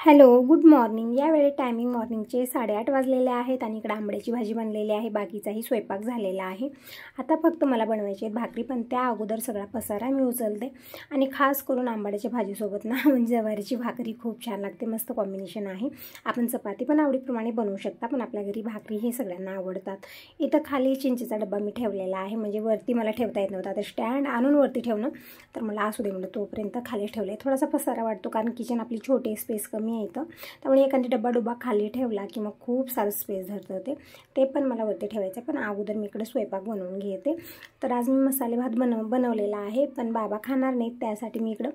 Hello, good morning. यावेळी timing मॉर्निंगचे 8:30 वाजलेले आहेत आणि इकडे आंबड्याची भाजी बनलेली आहे। बाकीचाही स्वयंपाक झालेला आहे। आता फक्त मला बनवायची आहे भाकरी, पण त्या अगोदर सगळा पसारा मी उचलते। आणि खास करून आंबड्याच्या भाजीसोबत ना म्हणजे ज्वारीची भाकरी खूप छान लागते, मस्त कॉम्बिनेशन आहे। आपण चपाती पण आवडीप्रमाणे बनवू शकता, पण आपल्या घरी भाकरी हे सगळ्यांना आवडतात। इथं खाली चिंचेचा डब्बा मी ठेवलेला आहे, म्हणजे वरती मला ठेवता येत नव्हता, तर स्टँड आणून वरती ठेवणं तर मला असू दे म्हणलं, तोपर्यंत खाली ठेवले। थोडासा पसारा वाटतो कारण किचन आपली छोटी, स्पेस कमी येतं, त्यामुळे एखादी डब्बा खाली ठेवला की मग खूप सारं स्पेस धरतं ते पण मला वरती ठेवायचं। पण अगोदर मी इकडे स्वयंपाक बनवून घेते। तर आज मी मसाले भात बनवलेला आहे, पण बाबा खाणार नाहीत, त्यासाठी मी इकडं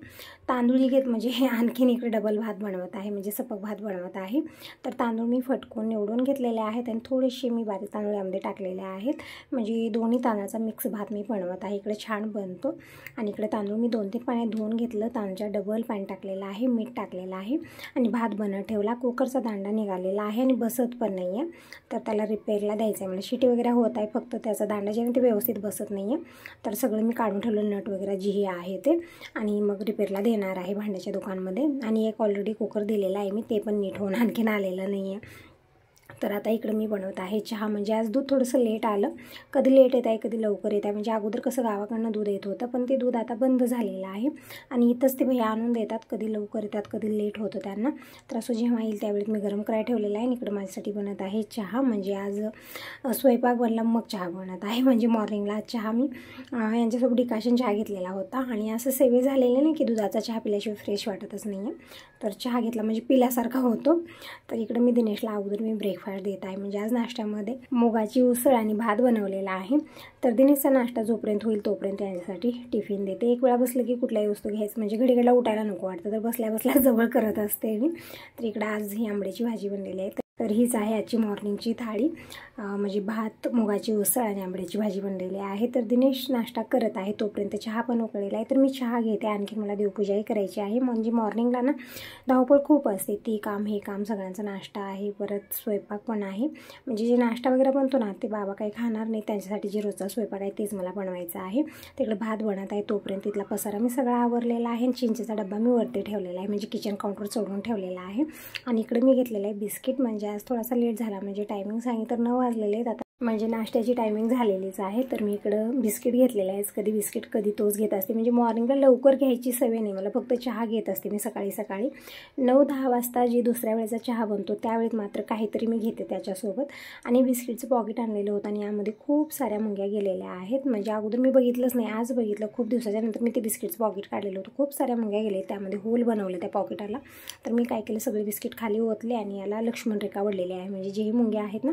तांदूळ घेत म्हणजे आणखीन इकडे डबल भात बनवत आहे, म्हणजे सपक भात बनवत आहे। तर तांदूळ मी फटकून निवडून घेतलेले आहेत आणि थोडेसे मी बारीक तांदूळ यामध्ये टाकलेले आहेत, म्हणजे दोन्ही तांदळाचा मिक्स भात मी बनवत आहे। इकडे छान बनतो। आणि इकडे तांदूळ मी 2-3 पाण्यात धुवून घेतलं, तांदळाच्या डबल पाणी टाकलेलं आहे, मीठ टाकलेलं आहे आणि भात बनत ठेवला। कुकरचा दांडा निघालेला आहे आणि बसत पण नाही आहे, तर त्याला रिपेअरला द्यायचं आहे। मला शिटी वगैरे होत आहे, फक्त त्याचा दांडा जे ते व्यवस्थित बसत नाही आहे, तर सगळं मी काढून ठेवलं, नट वगैरे जी आहे ते, आणि मग रिपेअरला देणार आहे भांड्याच्या दुकानमध्ये। आणि एक ऑलरेडी कुकर दिलेला आहे मी, ते पण नीट होऊन आणखीन आलेलं नाही आहे। तर आता इकडे मी बनवत आहे चहा, म्हणजे आज दूध थोडंसं लेट आलं, कधी लेट येत आहे कधी लवकर येत आहे। म्हणजे अगोदर कसं गावाकडनं दूध येत होतं, पण ते दूध आता बंद झालेलं आहे आणि इथंच ते भैया आणून देतात, कधी लवकर येतात कधी लेट होतं त्यांना। तर असं जेव्हा येईल त्यावेळेत मी गरम करायला ठेवलेलं आहे आणि इकडे माझ्यासाठी बनत आहे चहा, म्हणजे आज स्वयंपाक बनला मग चहा बनत आहे। म्हणजे मॉर्निंगला चहा मी यांच्यासोबत डिकाशन चहा घेतलेला होता आणि असं सेवे झालेलं नाही की दुधाचा चहा पिल्याशिवाय फ्रेश वाटतच नाही आहे, तर चहा घेतला म्हणजे पिल्यासारखा होतो। तर इकडे मी दिनेशला अगोदर मी ब्रेकफास्ट देत आहे, म्हणजे आज नाश्त्यामध्ये मुगाची उसळ आणि भात बनवलेला आहे। तर दिनेशचा नाश्ता जोपर्यंत होईल तोपर्यंत यांच्यासाठी टिफिन देते। एक वेळा बसलं की कुठल्याही वस्तू घ्यायचं म्हणजे घडीघडीला उठायला नको वाटतं, तर बसल्या बसल्या जवळ करत असते मी। तर इकडे आज ही आंबड्याची भाजी बनलेली आहे, तर हीच आहे आजची मॉर्निंगची थाळी, म्हणजे भात, मुगाची उसळ आणि आंबड्याची भाजी बनलेली आहे। तर दिनेश नाश्ता करत आहे, तोपर्यंत चहा पण उकळलेला आहे, तर मी चहा घेते। आणखी मला देवपूजाही करायची आहे, म्हणजे मॉर्निंगला ना धावपळ खूप असते, ती काम हे काम, सगळ्यांचा नाश्ता आहे, परत स्वयंपाक पण आहे। म्हणजे जे नाश्ता वगैरे बनतो ना ते बाबा काही खाणार नाही, त्यांच्यासाठी जे रोजचा स्वयंपाक आहे तेच मला बनवायचं आहे। तिकडे भात बनत आहे, तोपर्यंत तिथला पसारा मी सगळा आवरलेला आहे। चिंचेचा डब्बा मी वरती ठेवलेला आहे, म्हणजे किचन काउंटर चढवून ठेवलेला आहे। आणि इकडे मी घेतलेलं आहे बिस्किट, म्हणजे आज थोडासा लेट झाला, म्हणजे टायमिंग सांगितलं तर 9 वाजलेले आहेत आता, म्हणजे नाश्त्याची टायमिंग झालेलीच आहे। तर मी इकडं बिस्किट घेतलेलं आहे, कधी बिस्किट कधी तोच घेत असते, म्हणजे मॉर्निंगला लवकर घ्यायची सवय नाही मला, फक्त चहा घेत असते मी सकाळी 9-10 वाजता जी दुसऱ्या वेळेचा चहा बनतो त्यावेळेत मात्र काहीतरी मी घेते त्याच्यासोबत। आणि बिस्किटचं पॉकेट आणलेलं होतं आणि यामध्ये खूप साऱ्या मुंग्या गेलेल्या आहेत, म्हणजे अगोदर मी बघितलंच नाही, आज बघितलं, खूप दिवसाच्या नंतर मी ते बिस्किटचं पॉकेट काढलेलं होतं, खूप साऱ्या मुंग्या गेले, त्यामध्ये होल बनवले त्या पॉकेटाला। तर मी काय केलं, सगळे बिस्किट खाली ओतले आणि याला लक्ष्मण रेखा वळलेली आहे, म्हणजे जेही मुंग्या आहेत ना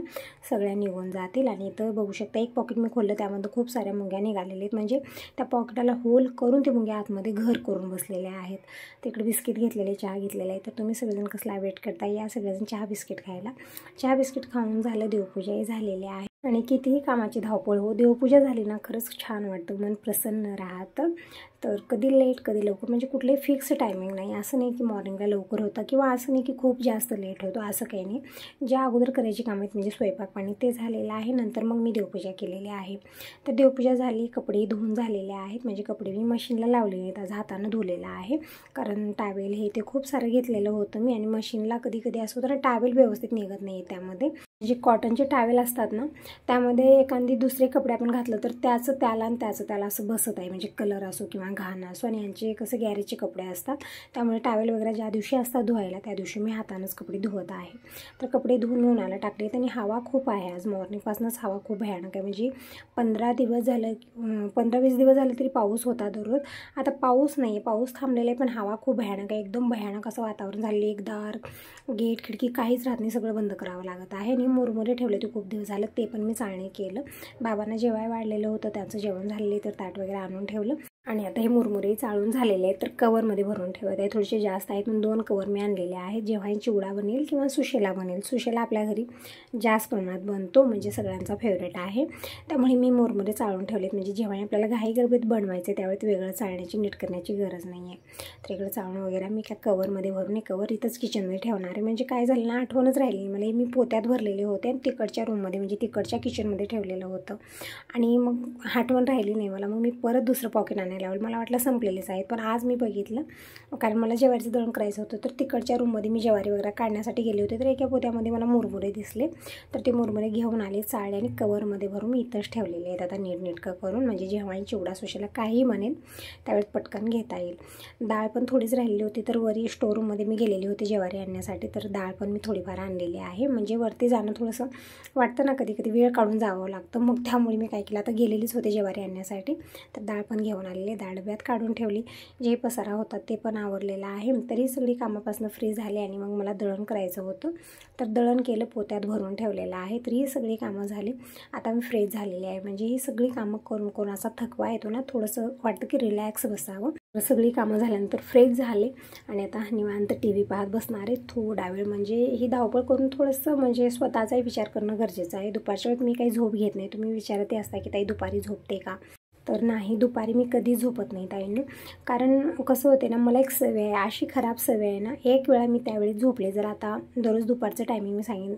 सगळ्या निघून जातील। आणि इथं बघू शकता एक पॉकेट मी खोललं, त्यामध्ये खूप साऱ्या मुंग्या निघालेल्या आहेत, म्हणजे त्या पॉकेटाला होल करून ते मुंग्या आतमध्ये घर करून बसलेल्या आहेत। तिकडे बिस्किट घेतलेले, चहा घेतलेला आहे, तर तुम्ही सगळेजण कसला वेट करता, या सगळेजण चहा बिस्किट खायला। चहा बिस्किट खाऊन झालं, देवपूजाही झालेली आहे। आणि कितीही कामाची धावपळ हो, देवपूजा झाली ना खरंच छान वाटतं, मन प्रसन्न राहतं। तर कधी लेट कधी लवकर, म्हणजे कुठलंही फिक्स टायमिंग नाही, असं नाही की मॉर्निंगला लवकर होतं किंवा असं नाही की खूप जास्त लेट होतो, असं काही नाही। ज्या अगोदर करायची कामं आहेत म्हणजे स्वयंपाक पाणी ते झालेलं आहे, नंतर मग मी देवपूजा केलेली आहे। तर देवपूजा झाली, कपडे धुवून झालेले आहेत, म्हणजे कपडे मी मशीनला लावलेले आहेत, आज हातानं धुवलेलं आहे, कारण टावेल हे ते खूप सारं घेतलेलं होतं मी, आणि मशीनला कधी कधी असं होतं ना टावेल व्यवस्थित निघत नाही त्यामध्ये, जे कॉटनचे टावेल असतात ना त्यामध्ये एखादी दुसरे कपडे आपण घातलं तर त्याचं त्याला आणि त्याचं त्याला असं बसत आहे, म्हणजे कलर असो किंवा घाण असो। आणि यांचे कसं गॅरेजचे कपडे असतात, त्यामुळे टावेल वगैरे ज्या दिवशी असतात धुवायला त्या दिवशी मी हातानंच कपडे धुवत आहे। तर कपडे धुवून उन्हाला टाकलेत आणि हवा खूप आहे, आज मॉर्निंगपासूनच हवा खूप भयानक आहे, म्हणजे 15-20 दिवस झाले तरी पाऊस होता दररोज, आता पाऊस नाही आहे, पाऊस थांबलेला आहे, पण हवा खूप भयानक आहे, एकदम भयानक असं वातावरण झालेलं, एक दार गेट खिडकी काहीच राहत नाही, सगळं बंद करावं लागत आहे। आणि मुरमुरे ठेवले ते खूप दिवस झालं, ते पण मी चाळणी केलं, बाबांना जेवाय वाढलेलं होतं त्यांचं जेवण झालेलं, तर ताट वगैरे आणून ठेवलं। आणि आता हे मुरमुरे चाळून झालेले आहेत, तर कवरमध्ये भरून ठेवत आहे, थोडेसे जास्त आहेत म्हणून 2 कवर मी आणलेले आहेत, जेव्हा हे चिवडा बनेल किंवा सुशेला बनेल, सुशेला आपल्या घरी जास्त प्रमाणात बनतो, म्हणजे सगळ्यांचा फेवरेट आहे, त्यामुळे मी मुरमुरे चाळून ठेवलेत, म्हणजे जेव्हा आपल्याला घाई गडबडीत बनवायचे त्यावेळेत वेगळं चाळण्याची नीट करण्याची गरज नाही आहे। तर इकडे चाळून वगैरे मी त्या कवरमध्ये भरून, कवर इथंच किचनमध्ये ठेवणार आहे, म्हणजे काय झालं ना आठवणच राहिली मला, मी पोत्यात भरलेले होते आणि तिकडच्या रूममध्ये म्हणजे तिकडच्या किचनमध्ये ठेवलेलं होतं, आणि मग आठवण राहिली नाही मला, मग मी परत दुसरं पॉकेट आणायला नाही लावलं, मला वाटलं संपलेलेच आहेत. पण आज मी बघितलं, कारण मला ज्वारीचं दळण करायचं होतं. तर तिकडच्या रूममध्ये मी ज्वारी वगैरे काढण्यासाठी गेले होते. तर एका पोत्यामध्ये मला मुरमुरे दिसले, तर ते मुरमुरे घेऊन आले. चाळी आणि कवरमध्ये भरून मी इथंच ठेवलेले आहेत. आता नीटनेटकं करून, म्हणजे जेव्हा चिवडा सुशीला काही म्हणेल त्यावेळेस पटकन घेता येईल. डाळ पण थोडीच राहिली होती, तर वरी स्टोरूममध्ये मी गेलेली होती ज्वारी आणण्यासाठी. तर डाळ पण मी थोडीफार आणलेली आहे. म्हणजे वरती जाणं थोडंसं वाटतं ना, कधी कधी वेळ काढून जावं लागतं. मग त्यामुळे मी काय केलं, आता गेलेलीच होते ज्वारी आणण्यासाठी, तर डाळ पण घेऊन आलेली. डाळ डब्यात काढून ठेवली. जे पसारा होता ते पण आवरलेला आहे. तरी सगळी कामापासून फ्री झाले आणि मग मला दळण करायचं होतं. तर दळण केलं, पोत्यात भरून ठेवलेलं आहे. तर ही सगळी कामं झाली. आता मी फ्रेश झालेली आहे. म्हणजे ही सगळी कामं करून करून असा थकवा येतो ना, थोडंसं वाटतं की रिलॅक्स बसावं. सगळी कामं झाल्यानंतर फ्रेश झाले आणि आता निवांत TV पाहत बसणार आहे थोडा वेळ. म्हणजे ही धावपळ करून थोडंसं म्हणजे स्वतःचाही विचार करणं गरजेचं आहे. दुपारच्या वेळेत मी काही झोप घेत नाही. तुम्ही विचारते असता की ताई दुपारी झोपते का? तर नाही, दुपारी मी कधी झोपत नाही ताईंनो. कारण कसं होते ना, मला एक सवय आहे, अशी खराब सवय आहे ना, एक वेळा मी त्यावेळी झोपले, जर आता दररोज दुपारचं टायमिंग मी सांगेन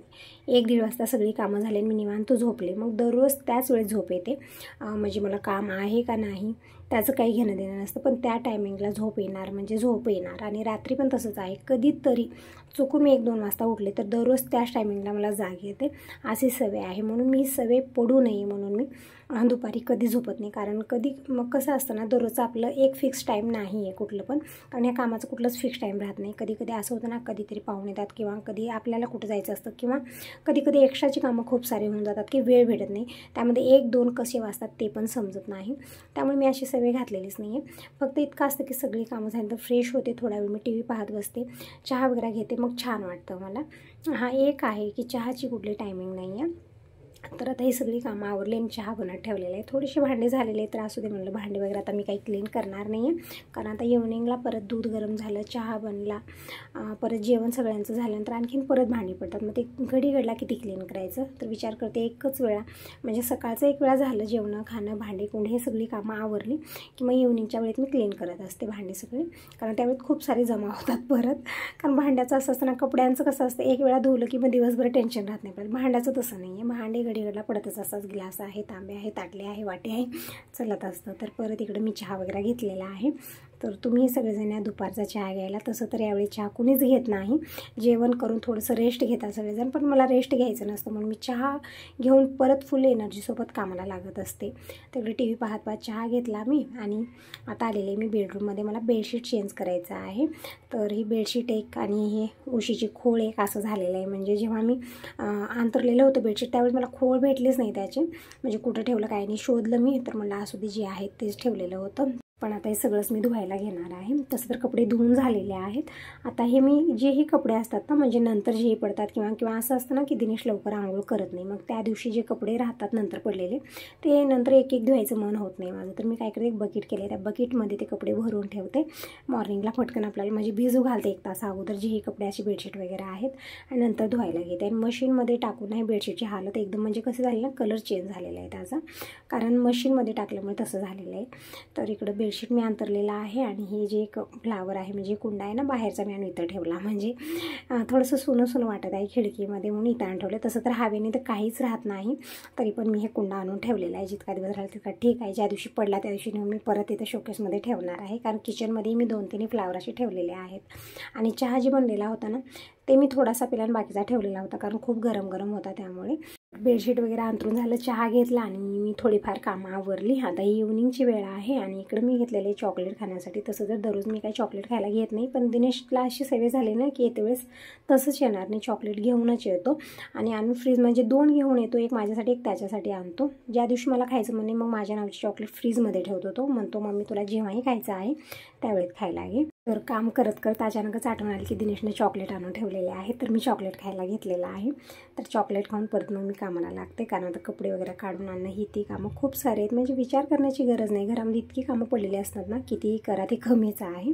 1-1:30 वाजता सगळी कामं झाले मी निवांत झोपले, मग दररोज त्याच वेळेस झोप येते. म्हणजे मला काम आहे का नाही त्याचं काही घेणं देणं नसतं, पण त्या टायमिंगला झोप येणार म्हणजे झोप येणार. आणि रात्री पण तसंच आहे. कधीतरी चुकून मी 1-2 वाजता उठले तर दररोज त्याच टायमिंगला मला जाग येते, अशी सवय आहे. म्हणून मी सवय पडू नये म्हणून मी दुपारी कधी झोपत नाही. कारण कधी मग कसं असतं ना, दररोजचं आपलं एक फिक्स टाईम नाही आहे कुठलं पण, कारण या कामाचं कुठलंच फिक्स टाईम राहत नाही. कधी कधी असं होतं ना, कधीतरी पाहुणे येतात किंवा कधी आपल्याला कुठं जायचं असतं किंवा कधी कधी एक्स्ट्राची कामं खूप सारे होऊन जातात की वेळ भेटत नाही. त्यामध्ये 1-2 कसे वाजतात ते पण समजत नाही. त्यामुळे मी अशी सवय घातलेलीच नाही आहे. फक्त इतकं असतं की सगळी कामं झाल्यानंतर फ्रेश होते, थोडा वेळ मी TV पाहत बसते, चहा वगैरे घेते, मग छान वाटतं मला. हा एक आहे की चहाची कुठली टायमिंग नाही आहे. तर आता ही सगळी कामं आवरली आणि चहा बनत ठेवलेला आहे. थोडीशी भांडे झालेले, तर असू दे म्हणलं, भांडे वगैरे आता मी काही क्लीन करणार नाही आहे. कारण आता इव्हनिंगला परत दूध गरम झालं, चहा बनला, परत जेवण सगळ्यांचं झाल्यानंतर आणखीन परत भांडी पडतात. मग ते घडीला किती क्लीन करायचं, तर विचार करते एकच वेळा, म्हणजे सकाळचं एक वेळा झालं जेवणं खाणं भांडी कुंडी हे सगळी कामं आवरली की मग इव्हनिंगच्या वेळेत मी क्लीन करत असते भांडी सगळी. कारण त्यावेळेत खूप सारे जमा होतात परत. कारण भांड्याचं असं असतं ना, कपड्यांचं कसं असतं एक वेळा धुवलं की मग दिवसभर टेन्शन राहत नाही. पण भांड्याचं तसं नाही आहे. भांडी घडीला पडतच असतात. ग्लास आहे, तांबे आहे, ताटले आहे, वाटे आहे, चलत असतं. तर परत इकडं मी चहा वगैरे घेतलेला आहे. तर तुम्ही सगळेजण या दुपारचा चहा घ्यायला, तसं तर यावेळी चहा कुणीच घेत नाही. जेवण करून थोडंसं रेस्ट घेतात सगळेजण, पण मला रेस्ट घ्यायचं नसतं म्हणून मी चहा घेऊन परत फुल एनर्जीसोबत कामाला लागत असते. तिकडे TV पाहत पाहत चहा घेतला मी आणि आता आलेले मी बेडरूममध्ये. मला बेडशीट चेंज करायचं आहे. तर ही बेडशीट एक आणि हे उशीची खोळ एक असं झालेलं आहे. म्हणजे जेव्हा मी अंतरलेलं होतं बेडशीट त्यावेळेस मला खोळ भेटलीच नाही त्याचे, म्हणजे कुठं ठेवलं काय नाही शोधलं मी, तर मला असू दे जे आहेत तेच ठेवलेलं होतं. पण आता हे सगळंच मी धुवायला घेणार आहे. तसं तर कपडे धुवून झालेले आहेत. आता हे मी जेही कपडे असतात ना, म्हणजे नंतर जे पडतात किंवा असं असतं ना की दिनेश लवकर आंघोळ करत नाही, मग त्या दिवशी जे कपडे राहतात नंतर पडलेले ते नंतर एक एक धुवायचं मन होत नाही माझं. तर मी काय करते, एक बकेट केले, त्या बकेटमध्ये ते कपडे भरून ठेवते. मॉर्निंगला पटकन आपल्याला म्हणजे भिजू घालते 1 तास अगोदर जेही कपडे अशी बेडशीट वगैरे आहेत, आणि नंतर धुवायला घेते. आणि मशीनमध्ये टाकून नाही, बेडशीटची हालत एकदम म्हणजे कसं झालं ना, कलर चेंज झालेला आहे त्याचा, कारण मशीनमध्ये टाकल्यामुळे तसं झालेलं आहे. तर इकडं बेडशीट मी अंतरलेला आहे आणि हे जे एक फ्लावर आहे म्हणजे कुंडा आहे ना बाहेरचा, मी आणून इथं ठेवला. म्हणजे थोडंसं सुनं वाटत आहे खिडकीमध्ये म्हणून इथं आणून ठेवलं. तसं तर हवेने तर काहीच राहत नाही, तरी पण मी हे कुंडा आणून ठेवलेला आहे. जितका दिवस राहिला तितका ठीक आहे. ज्या दिवशी पडला त्या दिवशी नेऊन मी परत इथं शोकेसमध्ये ठेवणार आहे. कारण किचनमध्ये मी 2-3 फ्लावर असे ठेवलेले आहेत. आणि चहा जी बनलेला होता ना ते मी थोडासा पिला बाकीचा ठेवलेला होता, कारण खूप गरम होता. त्यामुळे बेडशीट वगैरे अंतरून झालं, चहा घेतला आणि मी थोडीफार कामं आवरली. आता ही इव्हनिंगची वेळ आहे आणि इकडं मी घेतलेले चॉकलेट खाण्यासाठी. तसं तर दररोज मी काही चॉकलेट खायला घेत नाही, पण दिनेशला अशी सवय झाली ना की येते वेळेस तसंच येणार नाही, चॉकलेट घेऊनच येतो. आणि आणून फ्रीज म्हणजे 2 घेऊन येतो, एक माझ्यासाठी एक त्याच्यासाठी आणतो. ज्या दिवशी मला खायचं म्हणे मग माझ्या नावाची चॉकलेट फ्रीजमध्ये ठेवतो. तो म्हणतो मम्मी तुला जेव्हाही खायचं आहे त्यावेळेत खायला घे. तर काम करत करत अचानकच आठवण आली की दिनेशने चॉकलेट आणून ठेवलेले आहे, तर मी चॉकलेट खायला घेतलेलं आहे. तर चॉकलेट खाऊन परत मग मी कामाला लागते, कारण आता कपडे वगैरे काढून आणणं ही ती कामं खूप सारे आहेत. म्हणजे विचार करण्याची गरज नाही, घरामध्ये इतकी कामं पडलेली असतात ना, कितीही करा ते कमीच आहे.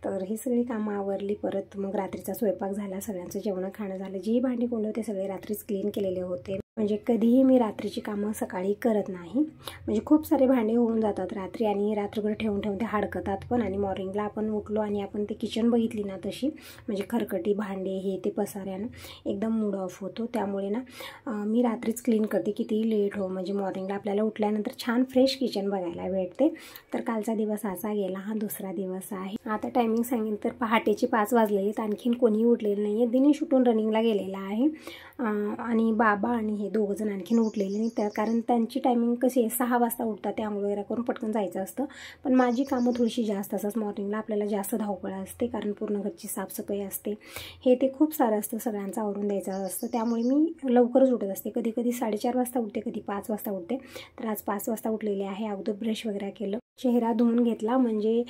तर ही सगळी कामं आवरली. परत मग रात्रीचा स्वयंपाक झाला, सगळ्यांचं जेवण खाणं झालं. जी भांडी कोंड होते सगळे रात्रीच क्लीन केलेले होते. म्हणजे कधीही मी रात्रीची कामं सकाळी करत नाही. म्हणजे खूप सारे भांडे होऊन जातात रात्री आणि रात्रभर ठेवून ठेवून ते हडकतात पण. आणि मॉर्निंगला आपण उठलो आणि आपण ते किचन बघितली ना तशी म्हणजे खरकटी भांडे हे ते पसाऱ्यानं एकदम मूड ऑफ होतो. त्यामुळे ना मी रात्रीच क्लीन करते कितीही लेट हो. म्हणजे मॉर्निंगला आपल्याला उठल्यानंतर छान फ्रेश किचन बघायला भेटते. तर कालचा दिवस असा गेला, हा दुसरा दिवस आहे. आता टायमिंग सांगेन तर पहाटेचे 5 वाजलेले, आणखीन कोणीही उठलेलं नाही आहे. दिनेश उठून रनिंगला गेलेला आहे आणि बाबा आणि हे दोघंजण आणखीन उठलेले नाही. त्या कारण त्यांची टायमिंग कशी आहे 6 वाजता उठतात, ते आंघोळ वगैरे करून पटकन जायचं असतं. पण माझी कामं थोडीशी जास्त असतात मॉर्निंगला. आपल्याला जास्त धावपळ असते कारण पूर्ण घरची साफसफाई असते, हे ते खूप सारं असतं, सगळ्यांचं आवरून द्यायचं असतं. त्यामुळे मी लवकरच उठत असते. कधी कधी 4:30 वाजता उठते, कधी 5 वाजता उठते. तर आज 5 वाजता उठलेले आहे. अगोदर ब्रश वगैरे केलं, चेहरा धुवून घेतला. म्हणजे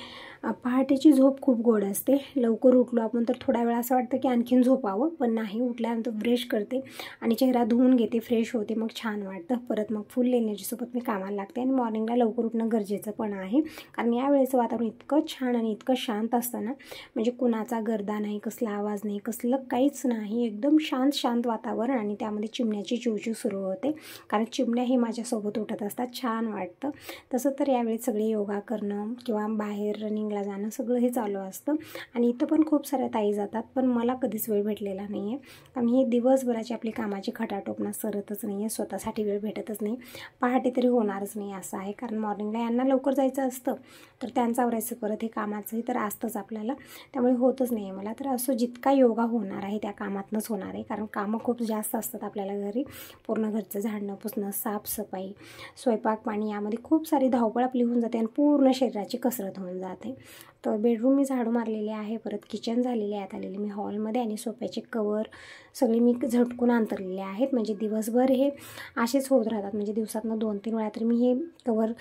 पहाटेची झोप खूप गोड असते. लवकर उठलो आपण तर थोडा वेळ असं वाटतं की आणखीन झोपावं, पण नाही. उठल्यानंतर ब्रश करते आणि चेहरा धुवून घेते, फ्रेश होते, मग छान वाटतं. परत मग फुल एनर्जीसोबत मी कामाला लागते. आणि मॉर्निंगला लवकर उठणं गरजेचं पण आहे कारण यावेळेचं वातावरण इतकं छान आणि इतकं शांत असतं ना. म्हणजे कुणाचा गर्दा नाही, कसला आवाज नाही, कसलं काहीच नाही. एकदम शांत वातावरण आणि त्यामध्ये चिमण्याची चिवचिव सुरू होते कारण चिमण्या हे माझ्यासोबत उठत असतात. छान वाटतं. तसं तर यावेळेस सगळे योगा करणं किंवा बाहेर रनिंगला जाणं सगळं हे चालू असतं. आणि इथं पण खूप साऱ्या ताई जातात, पण मला कधीच वेळ भेटलेला नाही आहे कारण ही दिवसभराची आपली कामाची खटाटोपणा सरतच नाही आहे. स्वतःसाठी वेळ भेटतच नाही. पहाटे तरी होणारच नाही असं आहे कारण मॉर्निंगला यांना लवकर जायचं असतं, तर त्यांचं आवरायचं परत हे कामाचंही तर असतंच आपल्याला, त्यामुळे होतच नाही आहे मला. तर असं जितका योगा होणार आहे त्या कामातनंच होणार आहे कारण कामं खूप जास्त असतात आपल्याला घरी. पूर्ण घरचं झाडणं पुसणं, साफसफाई, स्वयंपाक पाणी, यामध्ये खूप सारी धावपळ आपली होऊन जाते आणि पूर्ण शरीराची कसरत होऊन जाते. तर बेडरूम मी झाडू मारलेले आहे. परत किचन झालेले आहेत आलेले मी हॉलमध्ये. आणि सोफ्याचे कवर सगळे मी झटकून अंतरलेले आहेत. म्हणजे दिवसभर हे असेच होत राहतात. म्हणजे दिवसातनं 2-3 वेळा तरी मी हे कवर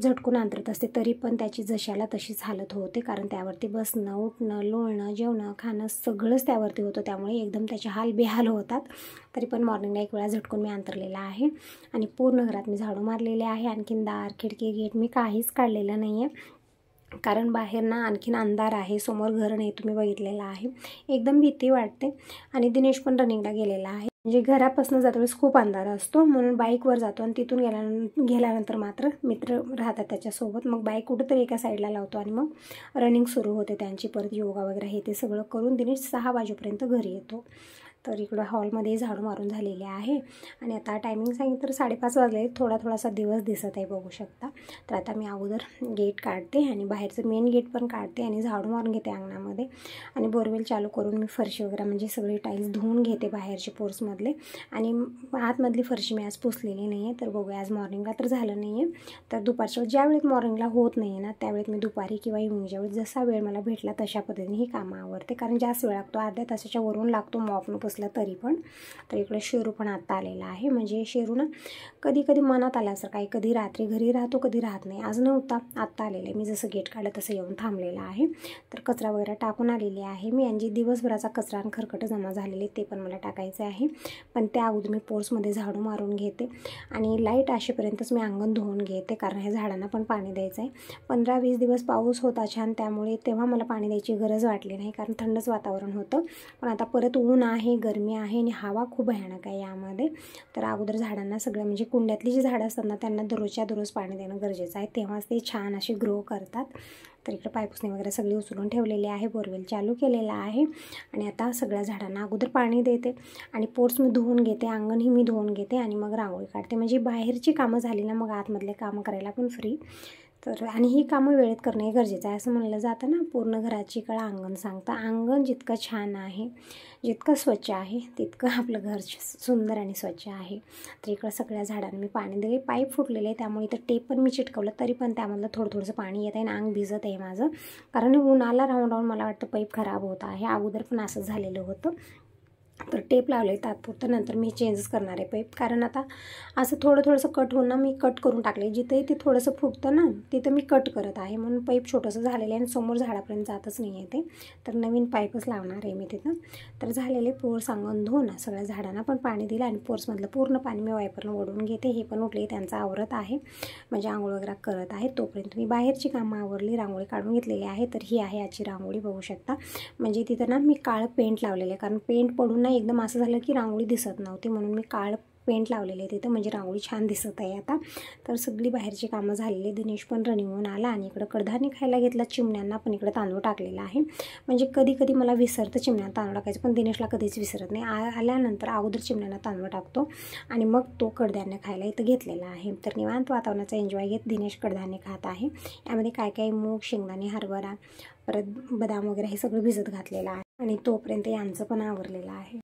झटकून अंतरत असते, तरी पण त्याची जशाला तशीच हालत होते कारण त्यावरती बसणं, उठणं, लोळणं, जेवणं, खाणं सगळंच त्यावरती होतं. त्यामुळे एकदम त्याचे हाल बेहाल होतात. तरी पण मॉर्निंगला 1 वेळा झटकून मी अंतरलेला आहे. आणि पूर्ण घरात मी झाडू मारलेले आहे. आणखीन दार, खिडकी, गेट मी काहीच काढलेलं नाही आहे कारण बाहेर ना आणखीन अंधार आहे. समोर घर नाही, तुम्ही बघितलेलं आहे. एकदम भीती वाटते. आणि दिनेश पण रनिंगला गेलेला आहे. म्हणजे घरापासून जातावेळेस खूप अंधार असतो, म्हणून बाईकवर जातो आणि तिथून गेल्यानंतर मात्र मित्र राहतात त्याच्यासोबत. मग बाईक कुठंतरी एका साईडला लावतो आणि मग रनिंग सुरू होते त्यांची. परत योगा वगैरे हे ते सगळं करून दिनेश 6 वाजेपर्यंत घरी येतो. तर इकडं हॉलमध्ये झाडू मारून झालेले आहे. आणि आता टायमिंग सांगितलं तर 5:30 वाजले. थोडासा दिवस दिसत आहे, बघू शकता. तर आता मी अगोदर गेट काढते आणि बाहेरचं मेन गेट पण काढते आणि झाडू मारून घेते अंगणामध्ये. आणि बोरवेल चालू करून मी फरशी वगैरे म्हणजे सगळे टाईल्स धुवून घेते बाहेरचे पोर्समधले. आणि आतमधली फरशी मी आज पुसलेली नाही आहे. तर बघूया, आज मॉर्निंगला तर झालं नाही आहे. तर दुपारच्या ज्या वेळेत मॉर्निंगला होत नाही आहे ना, त्यावेळेत मी दुपारी किंवा इव्हनिंगच्या वेळेस जसा वेळ मला भेटला तशा पद्धतीने ही कामं आवरते कारण जास्त वेळ लागतो. अर्ध्या तासाच्या वरून लागतो मॉपनं पुसला तरी पण. तर इकडे शेरू पण आत्ता आलेला आहे. म्हणजे शेरू ना कधी कधी मनात आला असं काही, कधी रात्री घरी राहतो, कधी राहत नाही. आज नव्हता, आत्ता आलेला आहे. मी जसं गेट काढलं तसं येऊन थांबलेला आहे. तर कचरा वगैरे टाकून आलेली आहे मी. आणि दिवसभराचा कचरा आणि खरकटं जमा झालेले ते पण मला टाकायचं आहे. पण त्या अगोदर मी पोर्समध्ये झाडू मारून घेते आणि लाईट असेपर्यंतच मी अंगण धुवून घेते कारण ह्या झाडांना पण पाणी द्यायचं आहे. 15-20 दिवस पाऊस होता छान, त्यामुळे तेव्हा मला पाणी द्यायची गरज वाटली नाही कारण थंडच वातावरण होतं. पण आता परत ऊन आहे, गरमी आहे आणि हवा खूप भयानक आहे यामध्ये. तर अगोदर झाडांना सगळं म्हणजे कुंड्यातली जी झाडं असतात ना त्यांना दररोजच्या दररोज पाणी देणं गरजेचं आहे, तेव्हाच ते छान असे ग्रो करतात. तर इकडे पायपुसणी वगैरे सगळी उचलून ठेवलेली आहे. बोरवेल चालू केलेला आहे. आणि आता सगळ्या झाडांना अगोदर पाणी देते आणि पोर्स मी धुवून घेते, अंगणही मी धुवून घेते आणि मग रांगोळी काढते. म्हणजे बाहेरची कामं झाली ना, मग आतमधले कामं करायला पण फ्री. तर आणि ही कामं वेळेत करणं हे गरजेचं आहे. असं म्हणलं जातं ना, पूर्ण घराची कळा अंगण सांगतं. अंगण जितकं छान आहे, जितकं स्वच्छ आहे, तितकं आपलं घर सुंदर आणि स्वच्छ आहे. तर इकडं सगळ्या झाडांना मी पाणी दिले. पाईप फुटलेले आहे त्यामुळे इथं टेप पण मी चिटकवलं, तरी पण त्यामधलं थोडंसं पाणी येत आहे आणि अंग भिजत आहे माझं कारण उन्हाला राहून मला वाटतं पाईप खराब होत आहे. अगोदर पण असं झालेलं होतं. तर टेप लावले तात्पुरतं, नंतर मी चेंजच करणार आहे पाईप कारण आता असं थोडंसं कट होऊन ना मी कट करून टाकले. जिथे ते थोडंसं फुटतं ना तिथं मी कट करत आहे, म्हणून पाईप छोटंसं झालेलं आहे आणि समोर झाडापर्यंत जातच नाही आहे ते. तर नवीन पाईपच लावणार आहे मी तिथं. तर झालेले पोर्स अंगण धुवून सगळ्या झाडांना पण पाणी दिलं आणि पोर्समधलं पूर्ण पाणी मी वायपरनं ओढून घेते. हे पण उठले, त्यांचा आवरत आहे म्हणजे आंघोळ वगैरे करत आहे. तोपर्यंत मी बाहेरची कामं आवरली, रांगोळी काढून घेतलेली आहे. तर ही आहे आजची रांगोळी, बघू शकता. म्हणजे तिथं ना मी काळं पेंट लावलेलं आहे कारण पेंट पडून ना एकदम असं झालं की रांगोळी दिसत नव्हती, म्हणून मी काळं पेंट लावलेले आहे तिथं, म्हणजे रांगोळी छान दिसत आहे आता. तर सगळी बाहेरची कामं झालेली. दिनेश पण रनिंगहून आला आणि इकडं कडधान्य खायला घेतला. चिमण्यांना पण इकडे तांदूळ टाकलेला आहे. म्हणजे कधी कधी मला विसरतं चिमण्यांना तांदूळ टाकायचं, पण दिनेशला कधीच विसरत नाही. आल्यानंतर अगोदर चिमण्यांना तांदूळ टाकतो आणि मग तो कडधान्य खायला इथं घेतलेला आहे. तर निवांत वातावरणाचा एन्जॉय घेत दिनेश कडधान्य खात आहे. यामध्ये काय काय मूग, शेंगदाणे, हरभरा, परत बदाम वगैरे हे सगळं भिजत घातलेलं आहे आणि तोपर्यंत यांचं पण आवरलेलं आहे.